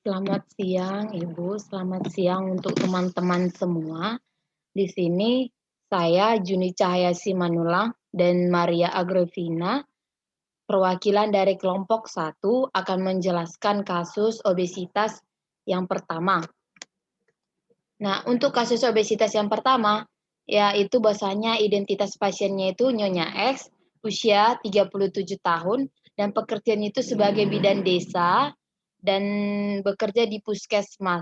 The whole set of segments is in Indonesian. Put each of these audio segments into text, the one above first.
Selamat siang Ibu, selamat siang untuk teman-teman semua. Di sini saya Juni Cahaya Simanula dan Maria Agrivina, perwakilan dari kelompok 1 akan menjelaskan kasus obesitas yang pertama. Nah, untuk kasus obesitas yang pertama, yaitu bahwasanya identitas pasiennya itu Nyonya X, usia 37 tahun, dan pekerjaan itu sebagai bidan desa dan bekerja di puskesmas.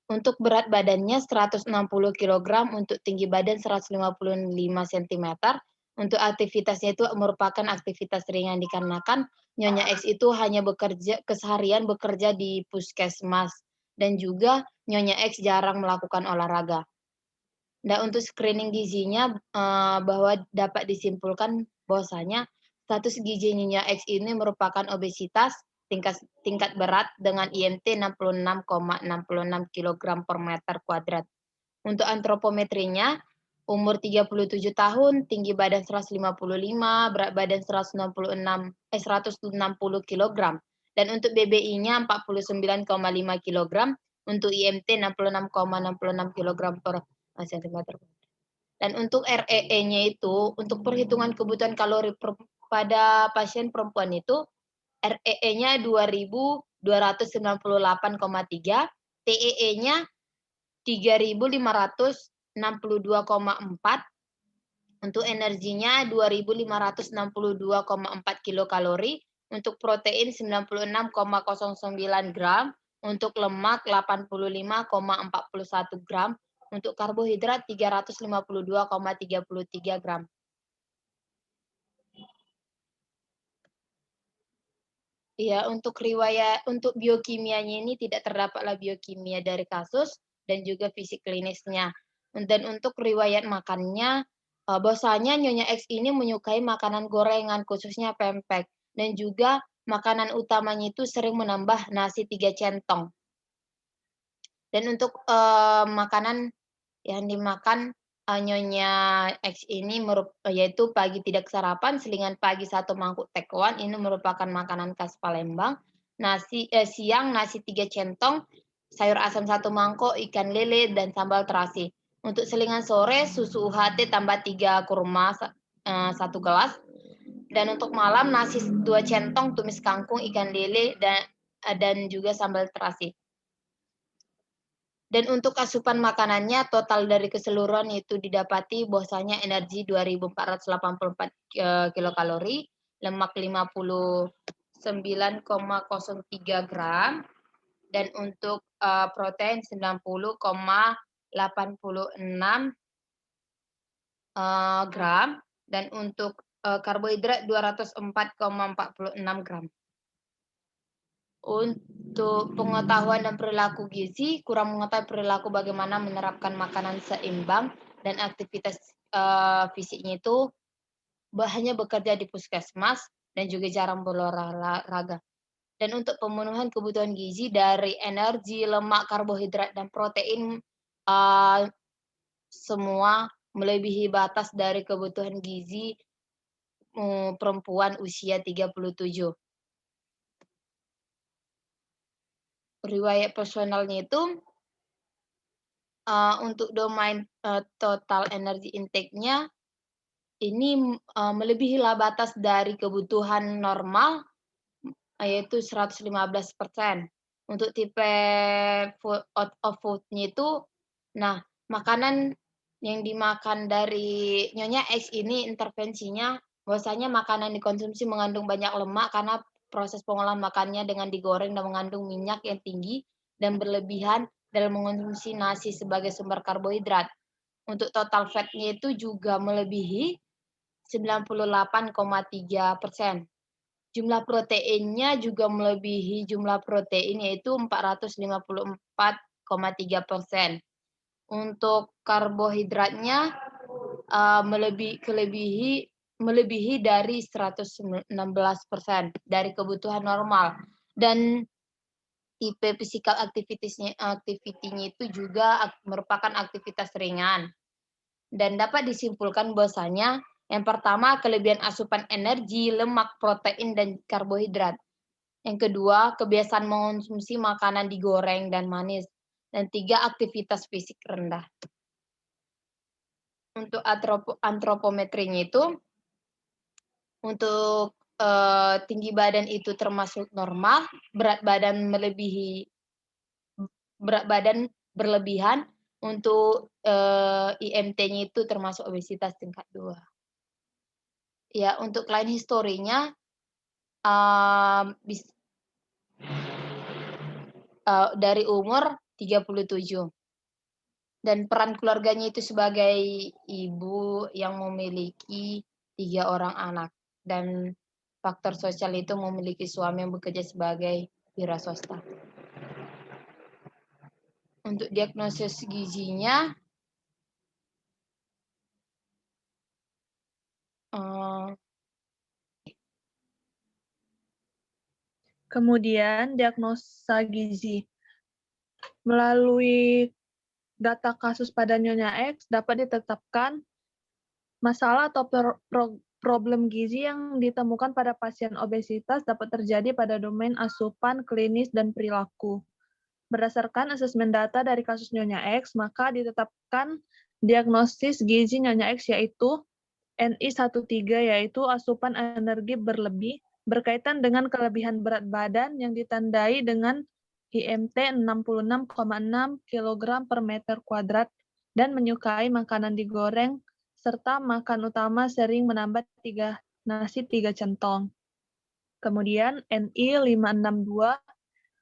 Untuk berat badannya 160 kilogram, untuk tinggi badan 155 sentimeter. Untuk aktivitasnya itu merupakan aktivitas ringan dikarenakan Nyonya X itu hanya keseharian bekerja di puskesmas dan juga Nyonya X jarang melakukan olahraga. Nah, untuk screening gizinya bahwa dapat disimpulkan bahwasanya status gizi Nyonya X ini merupakan obesitas tingkat berat dengan IMT 66,66 kilogram per meter kuadrat. Untuk antropometrinya, umur 37 tahun, tinggi badan 155, berat badan 160 kilogram. Dan untuk BBI-nya 49,5 kilogram, untuk IMT 66,66 kilogram per sentimeter. Dan untuk REE-nya itu, untuk perhitungan kebutuhan kalori pada pasien perempuan itu, REE-nya 2.298,3, TEE-nya 3.562,4, untuk energinya 2.562,4 kilokalori, untuk protein 96,09 gram, untuk lemak 85,41 gram, untuk karbohidrat 352,33 gram. Iya, untuk biokimianya ini tidak terdapatlah biokimia dari kasus dan juga fisik klinisnya. Dan untuk riwayat makannya, bahwasanya Nyonya X ini menyukai makanan gorengan, khususnya pempek, dan juga makanan utamanya itu sering menambah nasi 3 centong. Dan untuk makanan yang dimakan Nyonya X ini yaitu pagi tidak sarapan, selingan pagi 1 mangkuk tekwan, ini merupakan makanan khas Palembang. Siang nasi 3 centong, sayur asam 1 mangkok, ikan lele, dan sambal terasi. Untuk selingan sore, susu UHT tambah 3 kurma 1 gelas. Dan untuk malam, nasi 2 centong, tumis kangkung, ikan lele, dan juga sambal terasi. Dan untuk asupan makanannya, total dari keseluruhan itu didapati bahwasanya energi 2.484 kilokalori, lemak 59,03 gram, dan untuk protein 90,86 gram, dan untuk karbohidrat 204,46 gram. Untuk pengetahuan dan perilaku gizi, kurang mengetahui perilaku bagaimana menerapkan makanan seimbang dan aktivitas fisiknya itu hanya bekerja di puskesmas dan juga jarang berolahraga. Dan untuk pemenuhan kebutuhan gizi dari energi, lemak, karbohidrat, dan protein semua melebihi batas dari kebutuhan gizi perempuan usia 37. Riwayat personalnya itu untuk domain total energi intake-nya ini melebihi batas dari kebutuhan normal, yaitu 115%. Untuk tipe out of food-nya itu, nah makanan yang dimakan dari Nyonya X ini intervensinya bahwasanya makanan dikonsumsi mengandung banyak lemak karena proses pengolahan makannya dengan digoreng dan mengandung minyak yang tinggi dan berlebihan dalam mengonsumsi nasi sebagai sumber karbohidrat. Untuk total fat-nya itu juga melebihi 98,3%. Jumlah proteinnya juga melebihi jumlah protein, yaitu 454,3%. Untuk karbohidratnya melebihi dari 116% dari kebutuhan normal. Dan tipe physical activity-nya itu juga merupakan aktivitas ringan. Dan dapat disimpulkan bahwasanya yang pertama, kelebihan asupan energi, lemak, protein, dan karbohidrat. Yang kedua, kebiasaan mengonsumsi makanan digoreng dan manis. Dan tiga, aktivitas fisik rendah. Untuk antropometrinya itu, untuk tinggi badan itu termasuk normal, berat badan berlebihan, untuk IMT-nya itu termasuk obesitas tingkat 2. Ya, untuk client historinya dari umur 37. Dan peran keluarganya itu sebagai ibu yang memiliki 3 orang anak. Dan faktor sosial itu memiliki suami yang bekerja sebagai wira swasta. Untuk diagnosis gizinya, kemudian diagnosa gizi. Melalui data kasus pada Nyonya X dapat ditetapkan masalah atau problem gizi yang ditemukan pada pasien obesitas dapat terjadi pada domain asupan, klinis, dan perilaku. Berdasarkan asesmen data dari kasus Nyonya X, maka ditetapkan diagnosis gizi Nyonya X yaitu NI13, yaitu asupan energi berlebih berkaitan dengan kelebihan berat badan yang ditandai dengan IMT 66,6 kg per meter kuadrat dan menyukai makanan digoreng serta makan utama sering menambah nasi 3 centong. Kemudian NI562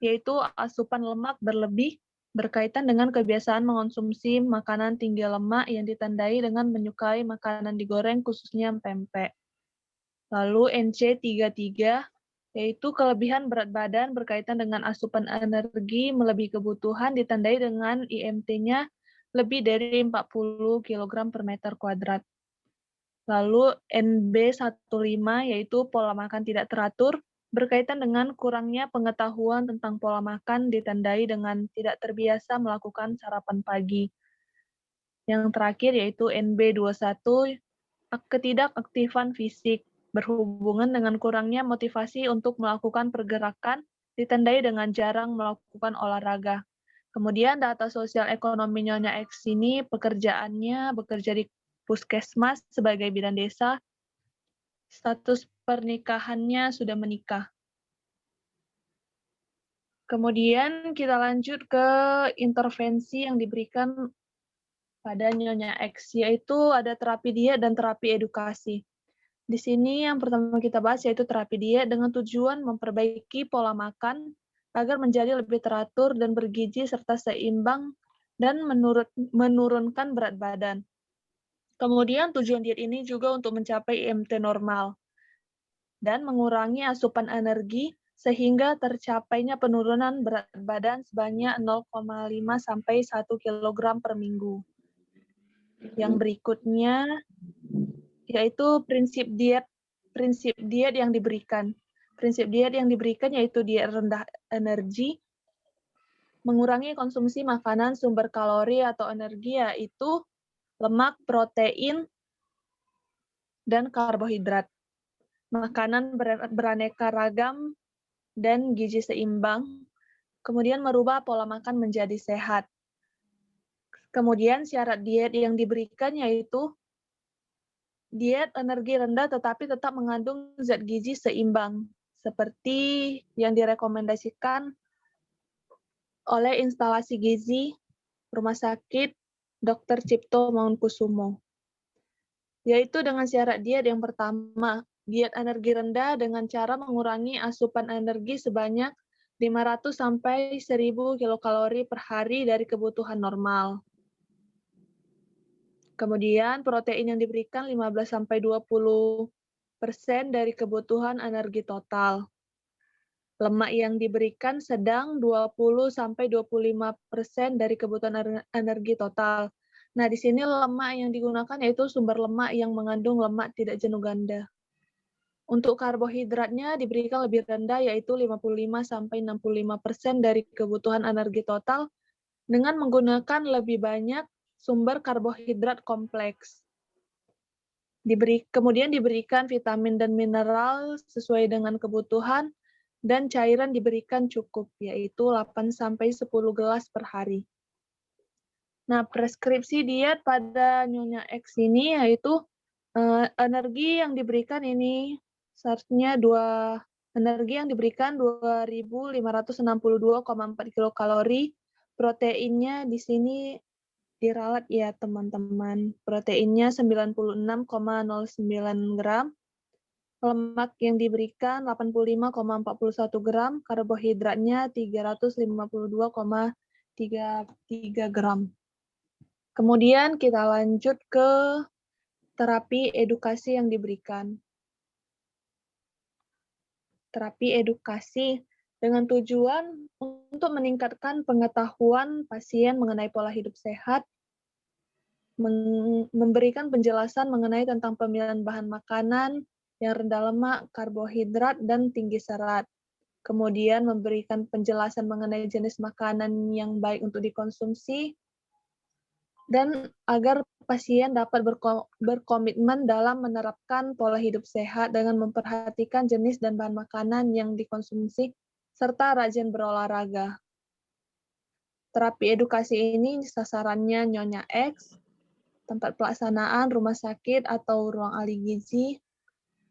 yaitu asupan lemak berlebih berkaitan dengan kebiasaan mengonsumsi makanan tinggi lemak yang ditandai dengan menyukai makanan digoreng khususnya pempek. Lalu NC33 yaitu kelebihan berat badan berkaitan dengan asupan energi melebihi kebutuhan ditandai dengan IMT-nya lebih dari 40 kg per meter kuadrat. Lalu NB15 yaitu pola makan tidak teratur berkaitan dengan kurangnya pengetahuan tentang pola makan ditandai dengan tidak terbiasa melakukan sarapan pagi. Yang terakhir yaitu NB21 ketidakaktifan fisik berhubungan dengan kurangnya motivasi untuk melakukan pergerakan ditandai dengan jarang melakukan olahraga. Kemudian data sosial ekonomi Nyonya X ini pekerjaannya bekerja di puskesmas sebagai bidan desa, status pernikahannya sudah menikah. Kemudian kita lanjut ke intervensi yang diberikan pada Nyonya X, yaitu ada terapi diet dan terapi edukasi. Di sini yang pertama kita bahas yaitu terapi diet dengan tujuan memperbaiki pola makan agar menjadi lebih teratur dan bergizi serta seimbang dan menurunkan berat badan. Kemudian tujuan diet ini juga untuk mencapai IMT normal dan mengurangi asupan energi sehingga tercapainya penurunan berat badan sebanyak 0,5 sampai 1 kg per minggu. Yang berikutnya yaitu prinsip diet yang diberikan. Prinsip diet yang diberikan yaitu diet rendah energi, mengurangi konsumsi makanan sumber kalori atau energi yaitu lemak, protein, dan karbohidrat. Makanan beraneka ragam dan gizi seimbang. Kemudian merubah pola makan menjadi sehat. Kemudian syarat diet yang diberikan yaitu diet energi rendah tetapi tetap mengandung zat gizi seimbang, seperti yang direkomendasikan oleh instalasi gizi Rumah Sakit Dr. Cipto Mangunkusumo. Yaitu dengan syarat diet yang pertama, diet energi rendah dengan cara mengurangi asupan energi sebanyak 500 sampai 1000 kilokalori per hari dari kebutuhan normal. Kemudian protein yang diberikan 15-20% dari kebutuhan energi total. Lemak yang diberikan sedang 20-25% dari kebutuhan energi total. Nah, di sini lemak yang digunakan yaitu sumber lemak yang mengandung lemak tidak jenuh ganda. Untuk karbohidratnya diberikan lebih rendah yaitu 55-65% dari kebutuhan energi total dengan menggunakan lebih banyak sumber karbohidrat kompleks. Kemudian diberikan vitamin dan mineral sesuai dengan kebutuhan dan cairan diberikan cukup, yaitu 8-10 gelas per hari. Nah, preskripsi diet pada Nyonya X ini yaitu energi yang diberikan ini seharusnya energi yang diberikan 2.562,4 kilokalori. Proteinnya di sini diralat ya teman-teman. Proteinnya 96,09 gram. Lemak yang diberikan 85,41 gram, karbohidratnya 352,33 gram. Kemudian kita lanjut ke terapi edukasi yang diberikan. Terapi edukasi dengan tujuan untuk meningkatkan pengetahuan pasien mengenai pola hidup sehat, memberikan penjelasan mengenai tentang pemilihan bahan makanan yang rendah lemak, karbohidrat, dan tinggi serat. Kemudian memberikan penjelasan mengenai jenis makanan yang baik untuk dikonsumsi, dan agar pasien dapat berkomitmen dalam menerapkan pola hidup sehat dengan memperhatikan jenis dan bahan makanan yang dikonsumsi, serta rajin berolahraga. Terapi edukasi ini sasarannya Nyonya X, tempat pelaksanaan rumah sakit atau ruang ahli gizi,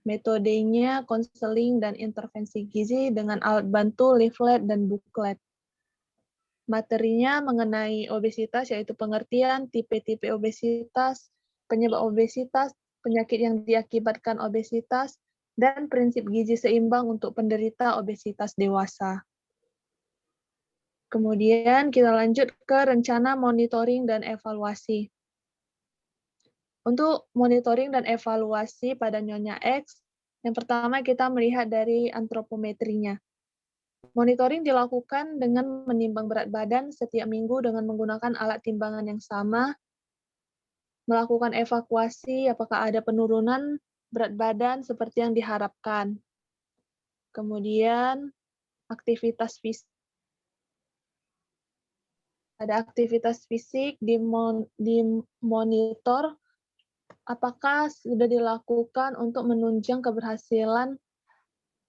metodenya konseling dan intervensi gizi dengan alat bantu, leaflet, dan buklet. Materinya mengenai obesitas, yaitu pengertian tipe-tipe obesitas, penyebab obesitas, penyakit yang diakibatkan obesitas, dan prinsip gizi seimbang untuk penderita obesitas dewasa. Kemudian kita lanjut ke rencana monitoring dan evaluasi. Untuk monitoring dan evaluasi pada Nyonya X, yang pertama kita melihat dari antropometrinya. Monitoring dilakukan dengan menimbang berat badan setiap minggu dengan menggunakan alat timbangan yang sama, melakukan evakuasi apakah ada penurunan berat badan seperti yang diharapkan. Kemudian aktivitas fisik. Ada aktivitas fisik dimonitor apakah sudah dilakukan untuk menunjang keberhasilan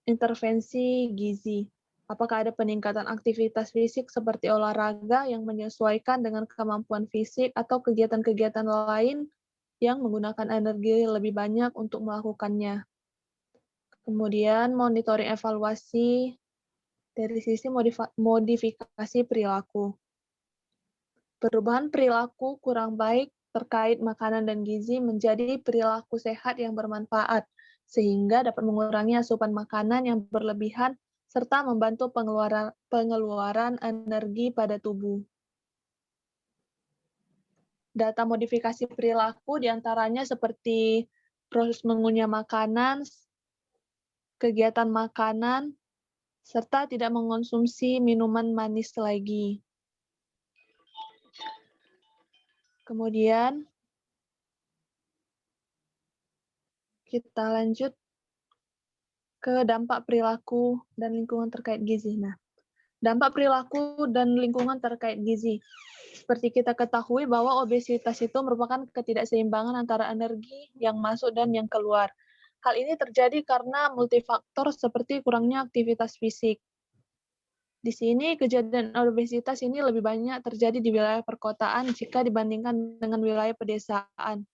intervensi gizi. Apakah ada peningkatan aktivitas fisik seperti olahraga yang menyesuaikan dengan kemampuan fisik atau kegiatan-kegiatan lain yang menggunakan energi lebih banyak untuk melakukannya. Kemudian monitoring evaluasi dari sisi modifikasi perilaku. Perubahan perilaku kurang baik terkait makanan dan gizi menjadi perilaku sehat yang bermanfaat, sehingga dapat mengurangi asupan makanan yang berlebihan serta membantu pengeluaran energi pada tubuh. Data modifikasi perilaku diantaranya seperti proses mengunyah makanan, kegiatan makanan, serta tidak mengonsumsi minuman manis lagi. Kemudian, kita lanjut ke dampak perilaku dan lingkungan terkait gizi. Nah, dampak perilaku dan lingkungan terkait gizi. Seperti kita ketahui bahwa obesitas itu merupakan ketidakseimbangan antara energi yang masuk dan yang keluar. Hal ini terjadi karena multifaktor seperti kurangnya aktivitas fisik. Di sini kejadian obesitas ini lebih banyak terjadi di wilayah perkotaan jika dibandingkan dengan wilayah pedesaan.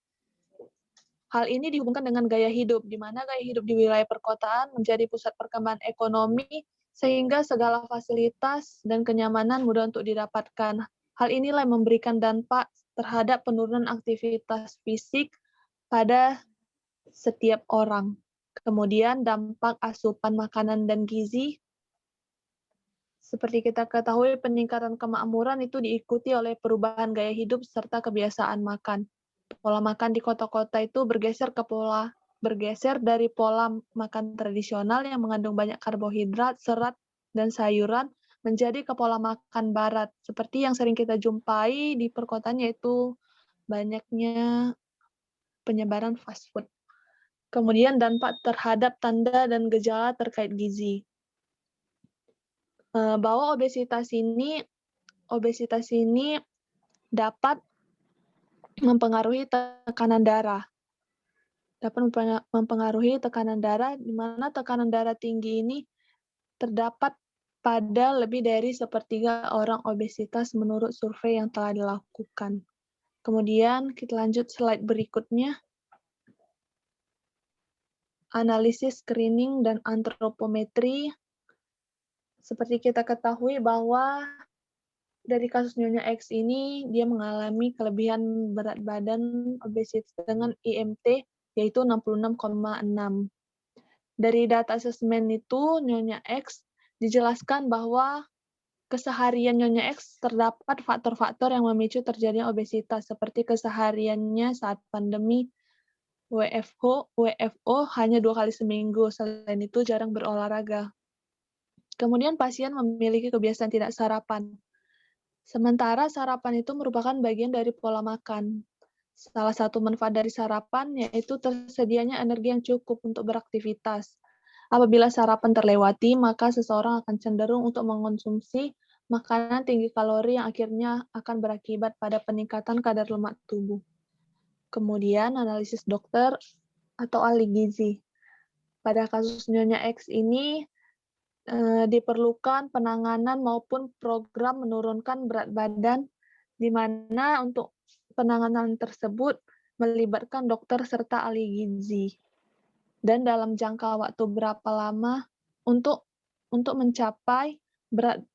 Hal ini dihubungkan dengan gaya hidup, di mana gaya hidup di wilayah perkotaan menjadi pusat perkembangan ekonomi, sehingga segala fasilitas dan kenyamanan mudah untuk didapatkan. Hal inilah yang memberikan dampak terhadap penurunan aktivitas fisik pada setiap orang. Kemudian dampak asupan makanan dan gizi. Seperti kita ketahui, peningkatan kemakmuran itu diikuti oleh perubahan gaya hidup serta kebiasaan makan. Pola makan di kota-kota itu bergeser dari pola makan tradisional yang mengandung banyak karbohidrat, serat, dan sayuran menjadi ke pola makan barat, seperti yang sering kita jumpai di perkotaan, yaitu banyaknya penyebaran fast food. Kemudian dampak terhadap tanda dan gejala terkait gizi. Bahwa obesitas ini dapat mempengaruhi tekanan darah. Dapat mempengaruhi tekanan darah, di mana tekanan darah tinggi ini terdapat pada lebih dari sepertiga orang obesitas menurut survei yang telah dilakukan. Kemudian kita lanjut slide berikutnya. Analisis screening dan antropometri. Seperti kita ketahui bahwa dari kasus Nyonya X ini, dia mengalami kelebihan berat badan obesitas dengan IMT, yaitu 66,6. Dari data asesmen itu, Nyonya X dijelaskan bahwa keseharian Nyonya X terdapat faktor-faktor yang memicu terjadinya obesitas, seperti kesehariannya saat pandemi WFO hanya 2 kali seminggu, selain itu jarang berolahraga. Kemudian pasien memiliki kebiasaan tidak sarapan. Sementara sarapan itu merupakan bagian dari pola makan. Salah satu manfaat dari sarapan yaitu tersedianya energi yang cukup untuk beraktivitas. Apabila sarapan terlewati, maka seseorang akan cenderung untuk mengonsumsi makanan tinggi kalori yang akhirnya akan berakibat pada peningkatan kadar lemak tubuh. Kemudian analisis dokter atau ahli gizi. Pada kasus Nyonya X ini diperlukan penanganan maupun program menurunkan berat badan, di mana untuk penanganan tersebut melibatkan dokter serta ahli gizi. Dan dalam jangka waktu berapa lama untuk mencapai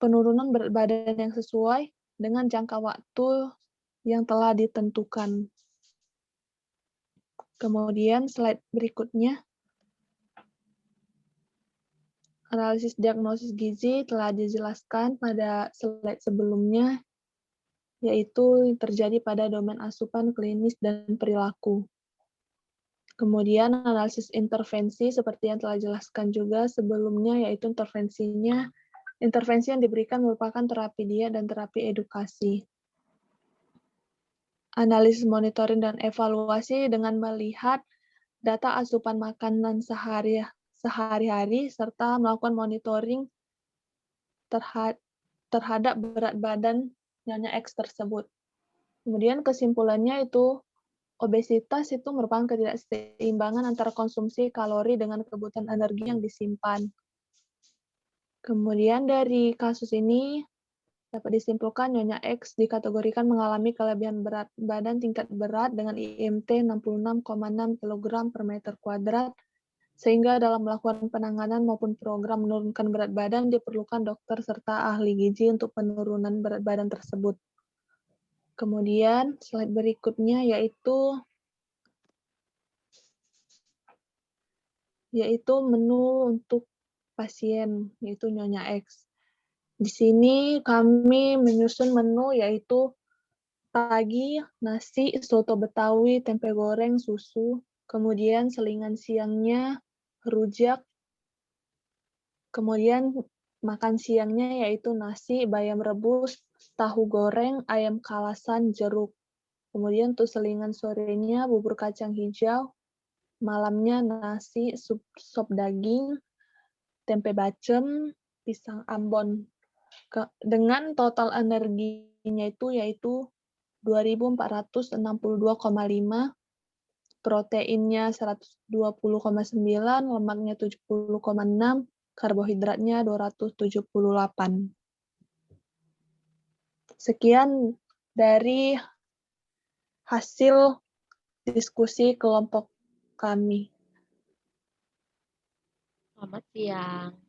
penurunan berat badan yang sesuai dengan jangka waktu yang telah ditentukan. Kemudian slide berikutnya. Analisis diagnosis gizi telah dijelaskan pada slide sebelumnya, yaitu terjadi pada domain asupan, klinis, dan perilaku. Kemudian analisis intervensi seperti yang telah dijelaskan juga sebelumnya, yaitu intervensi yang diberikan merupakan terapi diet dan terapi edukasi. Analisis monitoring dan evaluasi dengan melihat data asupan makanan sehari-hari serta melakukan monitoring terhadap berat badan Nyonya X tersebut. Kemudian kesimpulannya itu obesitas itu merupakan ketidakseimbangan antara konsumsi kalori dengan kebutuhan energi yang disimpan. Kemudian dari kasus ini dapat disimpulkan Nyonya X dikategorikan mengalami kelebihan berat badan tingkat berat dengan IMT 66,6 kg per meter kuadrat, sehingga dalam melakukan penanganan maupun program menurunkan berat badan diperlukan dokter serta ahli gizi untuk penurunan berat badan tersebut. Kemudian slide berikutnya yaitu menu untuk pasien, yaitu Nyonya X. Di sini kami menyusun menu yaitu pagi, nasi, soto Betawi, tempe goreng, susu. Kemudian selingan siangnya, rujak. Kemudian makan siangnya yaitu nasi, bayam rebus, tahu goreng, ayam kalasan, jeruk. Kemudian untuk selingan sorenya, bubur kacang hijau. Malamnya nasi, sop daging, tempe bacem, pisang ambon. Dengan total energinya yaitu 2.462,5, proteinnya 120,9, lemaknya 70,6, karbohidratnya 278. Sekian dari hasil diskusi kelompok kami. Selamat siang.